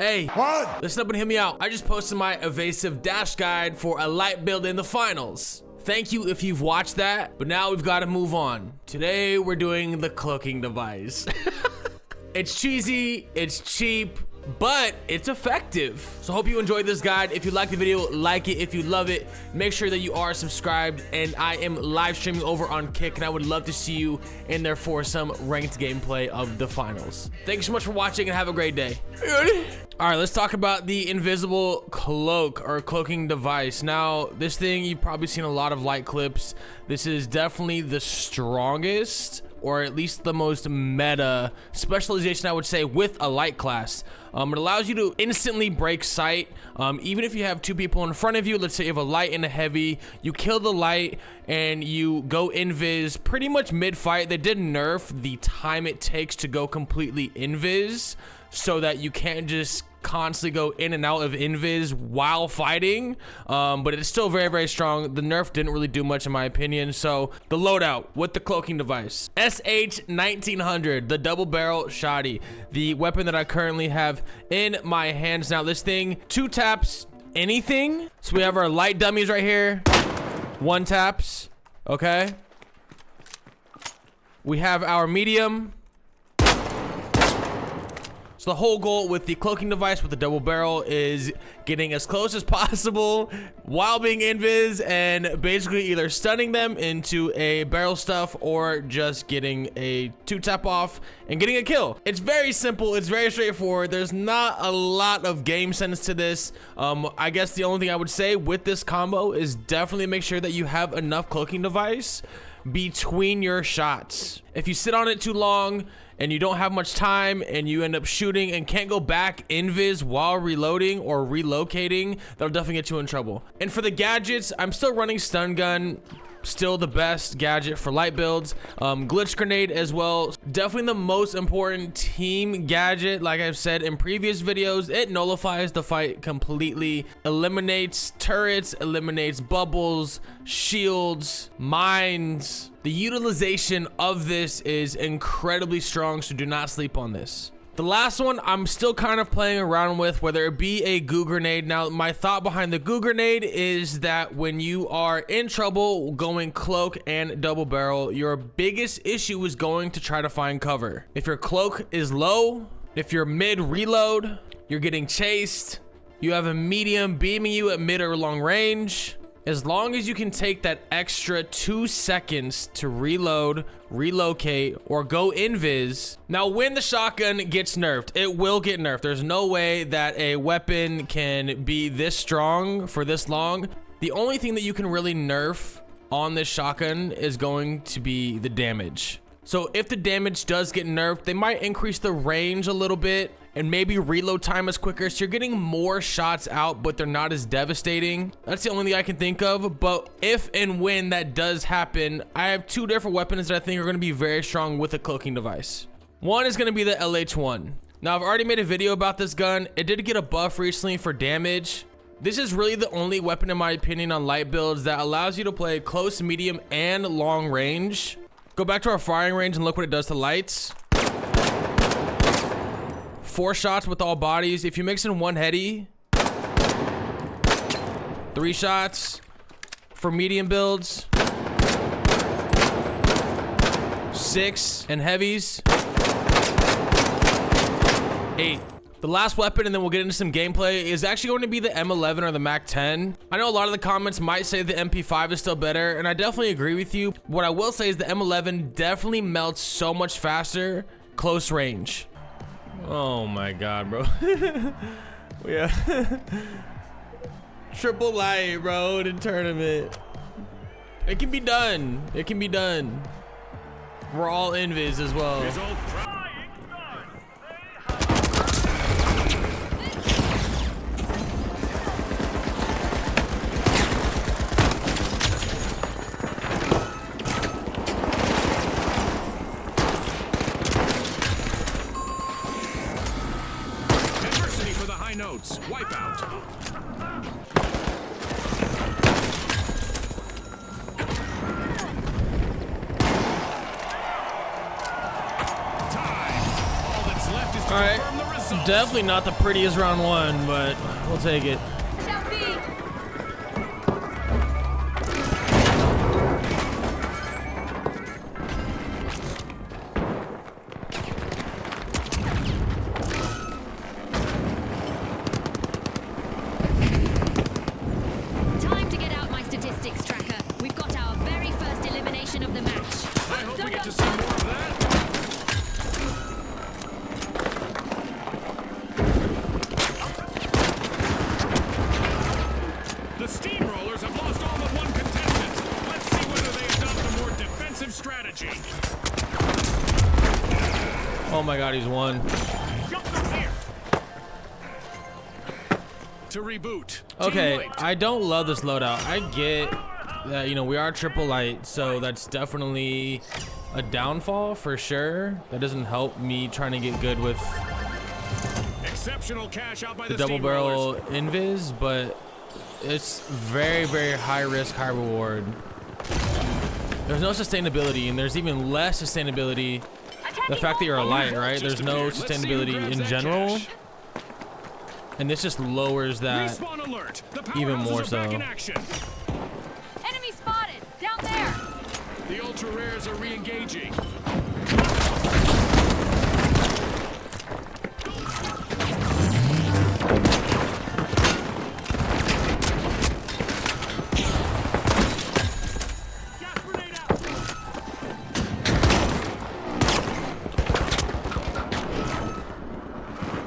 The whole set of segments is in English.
Hey, What? listen up and hear me out. I just posted my evasive dash guide for a light build in the finals. Thank you if you've watched that, but now we've got to move on. Today, we're doing the cloaking device. It's cheesy, it's cheap, but it's effective. So hope you enjoyed this guide. If you like the video, like it. If you love it, make sure that you are subscribed. And I am live streaming over on Kick, and I would love to see you in there for some ranked gameplay of the finals. Thank you so much for watching and have a great day. All right, let's talk about the invisible cloak or cloaking device. Now, this thing, you've probably seen a lot of light clips. This is definitely the strongest, or at least the most meta specialization, I would say, with a light class. It allows you to instantly break sight. Even if you have two people in front of you, let's say you have a light and a heavy, you kill the light and you go invis pretty much mid-fight. They did nerf the time it takes to go completely invis so that you can't just constantly go in and out of invis while fighting, but it's still very, very strong. The nerf didn't really do much in my opinion. So the loadout with the cloaking device, SH-1900, the double barrel shotty, the weapon that I currently have in my hands. Now this thing, 2 taps anything. So we have our light dummies right here, 1 taps, okay. We have our medium. So the whole goal with the cloaking device with the double barrel is getting as close as possible while being invis and basically either stunning them into a barrel stuff or just getting a 2-tap off and getting a kill. It's very simple. It's very straightforward. There's not a lot of game sense to this. I guess the only thing I would say with this combo is definitely make sure that you have enough cloaking device between your shots. If you sit on it too long and you don't have much time and you end up shooting and can't go back invis while reloading or relocating, that'll definitely get you in trouble. And for the gadgets, I'm still running stun gun, still the best gadget for light builds. Glitch grenade as well, definitely the most important team gadget. Like I've said in previous videos, it nullifies the fight completely, eliminates turrets, eliminates bubbles, shields, mines. The utilization of this is incredibly strong, so do not sleep on this. The last one I'm still kind of playing around with, whether it be a goo grenade. Now, my thought behind the goo grenade is that when you are in trouble going cloak and double barrel, your biggest issue is going to try to find cover. If your cloak is low, if you're mid reload, you're getting chased, you have a medium beaming you at mid or long range, as long as you can take that extra 2 seconds to reload, relocate, or go invis. Now, when the shotgun gets nerfed, it will get nerfed. There's no way that a weapon can be this strong for this long. The only thing that you can really nerf on this shotgun is going to be the damage. So if the damage does get nerfed, they might increase the range a little bit and maybe reload time is quicker. So you're getting more shots out, but they're not as devastating. That's the only thing I can think of. But if and when that does happen, I have 2 different weapons that I think are going to be very strong with a cloaking device. One is going to be the LH1. Now, I've already made a video about this gun. It did get a buff recently for damage. This is really the only weapon, in my opinion, on light builds that allows you to play close, medium, and long range. Go back to our firing range and look what it does to lights. 4 shots with all bodies. If you mix in 1 heady, 3 shots for medium builds, 6 and heavies, 8. The last weapon, and then we'll get into some gameplay, is actually going to be the M11 or the MAC-10. I know a lot of the comments might say the MP5 is still better, and I definitely agree with you. What I will say is the M11 definitely melts so much faster close range. Oh my god, bro. Yeah. Triple light, bro, in tournament. It can be done. It can be done. We're all invis as well. Notes. Wipe out. Time. All that's left is to confirm the result. Definitely not the prettiest round one, but we'll take it. Time to get out my statistics tracker. We've got our very first elimination of the match. I hope we get to see more of that. The Steamrollers have lost all but one contestant. Let's see whether they adopt a more defensive strategy. Oh my god, he's won. Jump from here. To reboot. Okay, Team white. I don't love this loadout. I get that, you know, we are triple light, so that's definitely a downfall for sure. That doesn't help me trying to get good with Exceptional cash out by the the double barrel Steamrollers. invis, but it's very, very high risk, high reward. There's no sustainability, and there's even less sustainability. The fact that you're a light, right? There's no Let's see who sustainability grabs in that general, cash. and this just lowers that. Respawn alert. The even powerhouses more are back so. in action. Enemy spotted! Down there! The ultra rares are re-engaging. Gas grenade out.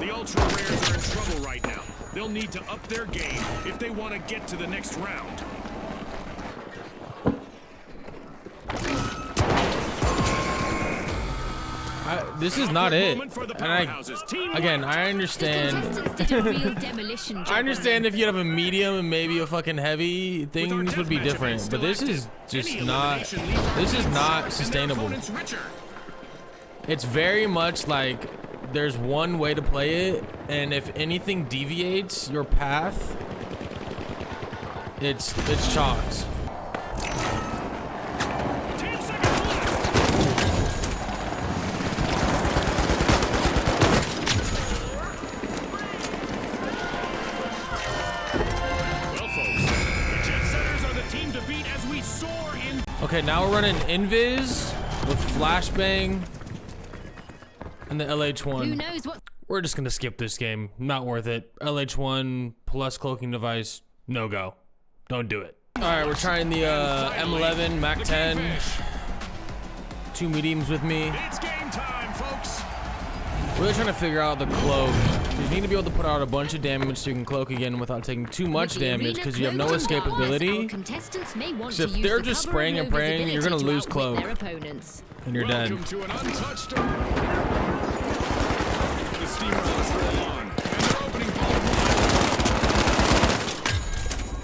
The ultra rares are in trouble right now. They'll need to up their game if they want to get to the next round. This is not it. Moment for the And I, powerhouses. Team again, white. I understand. Contestants did a real demolition job. I understand if you have a medium and maybe a fucking heavy, With our things would be deathmatch different. event But this still is active, just any not. elimination leaves our This is team not sharp and their sustainable. opponents richer. It's very much like there's one way to play it, and if anything deviates your path, it's chalked. 10 seconds left. Well, folks, the Jet Setters are the team to beat as we soar in. Okay, now we're running invis with flashbang and the Who LH1. knows what? We're just gonna skip this game. Not worth it. LH1 plus cloaking device, no go. Don't do it. All right, we're trying the M11 Mac The 10. Kingfish. Two mediums with me. It's game time, folks. Really trying to figure out the cloak. You need to be able to put out a bunch of damage so you can cloak again without taking too much With the damage arena because you have no closed in darkness, escapability. our contestants may want So to if use they're the just cover spraying of and praying, no you're gonna visibility lose to cloak. outwit their opponents. And you're dead. Welcome to an untouched. The Steamrollers roll on, and they're opening ball one.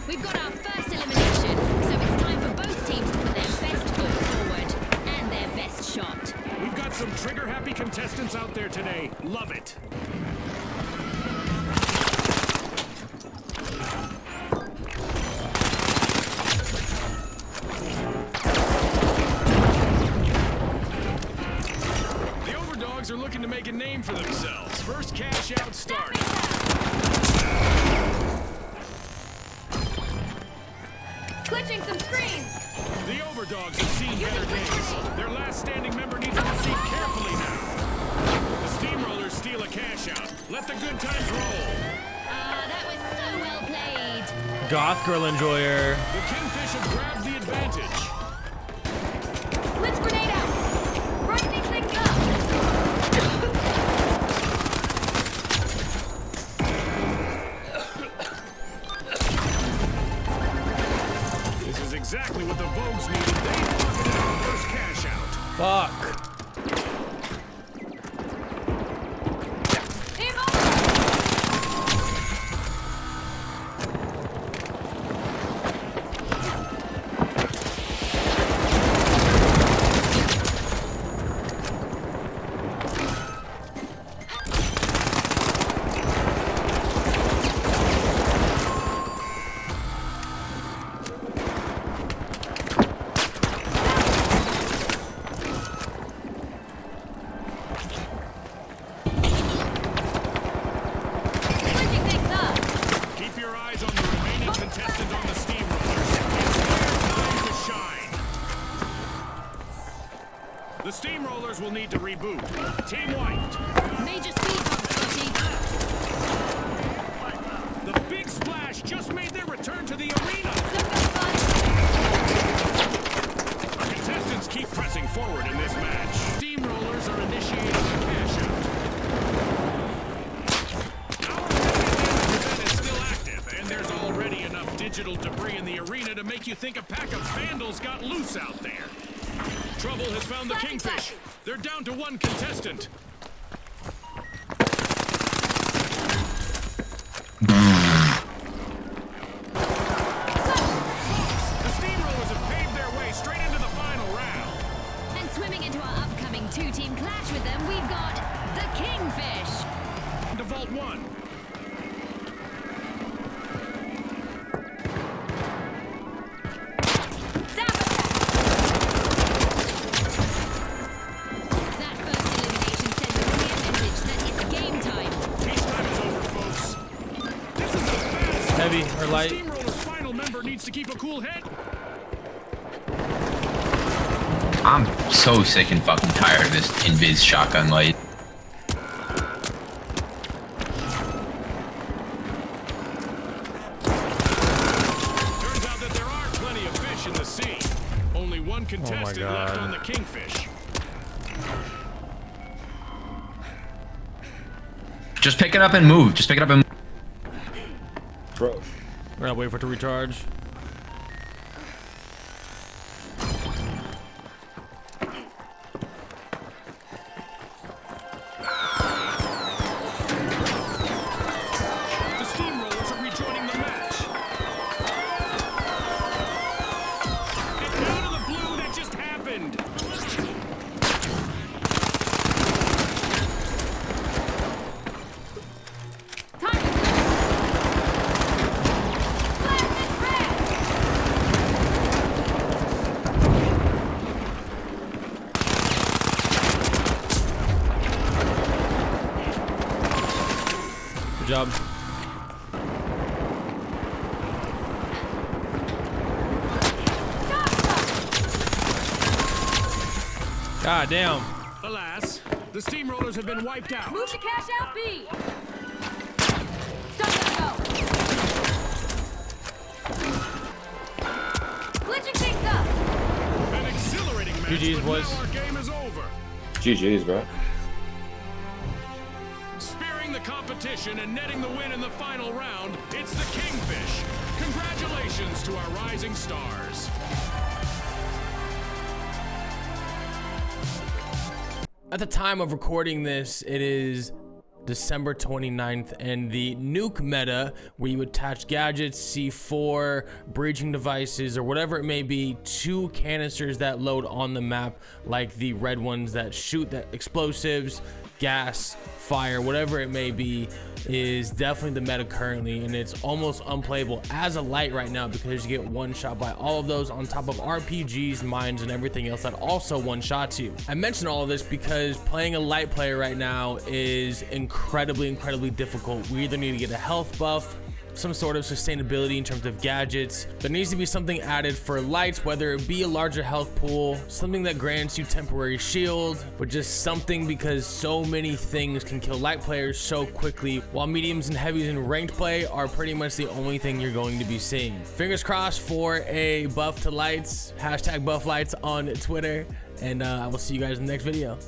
We've got our first elimination, so it's time for both teams to put their best foot forward and their best shot. We've got some trigger-happy contestants out there today. Love it. The Overdogs are looking to make a name for themselves. First cash out start. Glitching some screens! The Overdogs have seen better days. Their last standing member needs to proceed carefully now. The Steamrollers steal a cash out. Let the good times roll. Ah, that was so well played. Goth girl enjoyer. The Kingfish have grabbed the advantage. Blitz grenade out! Brighten these things up! This is exactly what the Vogues needed. They pocketed our first cash out. Fuck. Team over! to reboot. Team wiped. Major speed bump, Scotty. The big splash just made their return to the arena. Our contestants keep pressing forward in this match. Steamrollers are initiating the cash out. Our event is still active, and there's already enough digital debris in the arena to make you think a pack of vandals got loose out there. Trouble has found the Kingfish. They're down to one contestant. The Steamrollers have paved their way straight into the final round. And swimming into our upcoming two-team clash with them, we've got the Kingfish. To Vault 1. That first elimination sends a clear message that it's game time. Peace time is over, folks. This is the fast. Heavy or light? Steamroller's final member needs to keep a cool head. I'm so sick and fucking tired of this invis shotgun light. Turns out that there are plenty of fish in the sea. Only one contestant left on the Kingfish. Just pick it up and move. Just pick it up and move. Bro. We're gonna wait for it to recharge. The Steamrollers are rejoining the match. And out of the blue, that just happened. Time to go. Blast this red. Good job. God damn. Alas, the Steamrollers have been wiped out. Move to cash out B. Time to go. Glitching things up. An exhilarating match, GG's, but boys. now our game is over. GG's, bro. Spearing the competition and netting the win in the final round, it's the Kingfish. Congratulations to our rising stars. At the time of recording this, it is December 29th, and the nuke meta, where you attach gadgets, C4, breaching devices, or whatever it may be, to canisters that load on the map, like the red ones that shoot that explosives, gas, fire, whatever it may be, is definitely the meta currently, and it's almost unplayable as a light right now because you get one shot by all of those on top of RPGs, mines, and everything else that also one shots you. I mention all of this because playing a light player right now is incredibly difficult. We either need to get a health buff, some sort of sustainability in terms of gadgets. There needs to be something added for lights, whether it be a larger health pool, something that grants you temporary shield, but just something, because so many things can kill light players so quickly, while mediums and heavies in ranked play are pretty much the only thing you're going to be seeing. Fingers crossed for a buff to lights, hashtag buff lights on Twitter, and I will see you guys in the next video.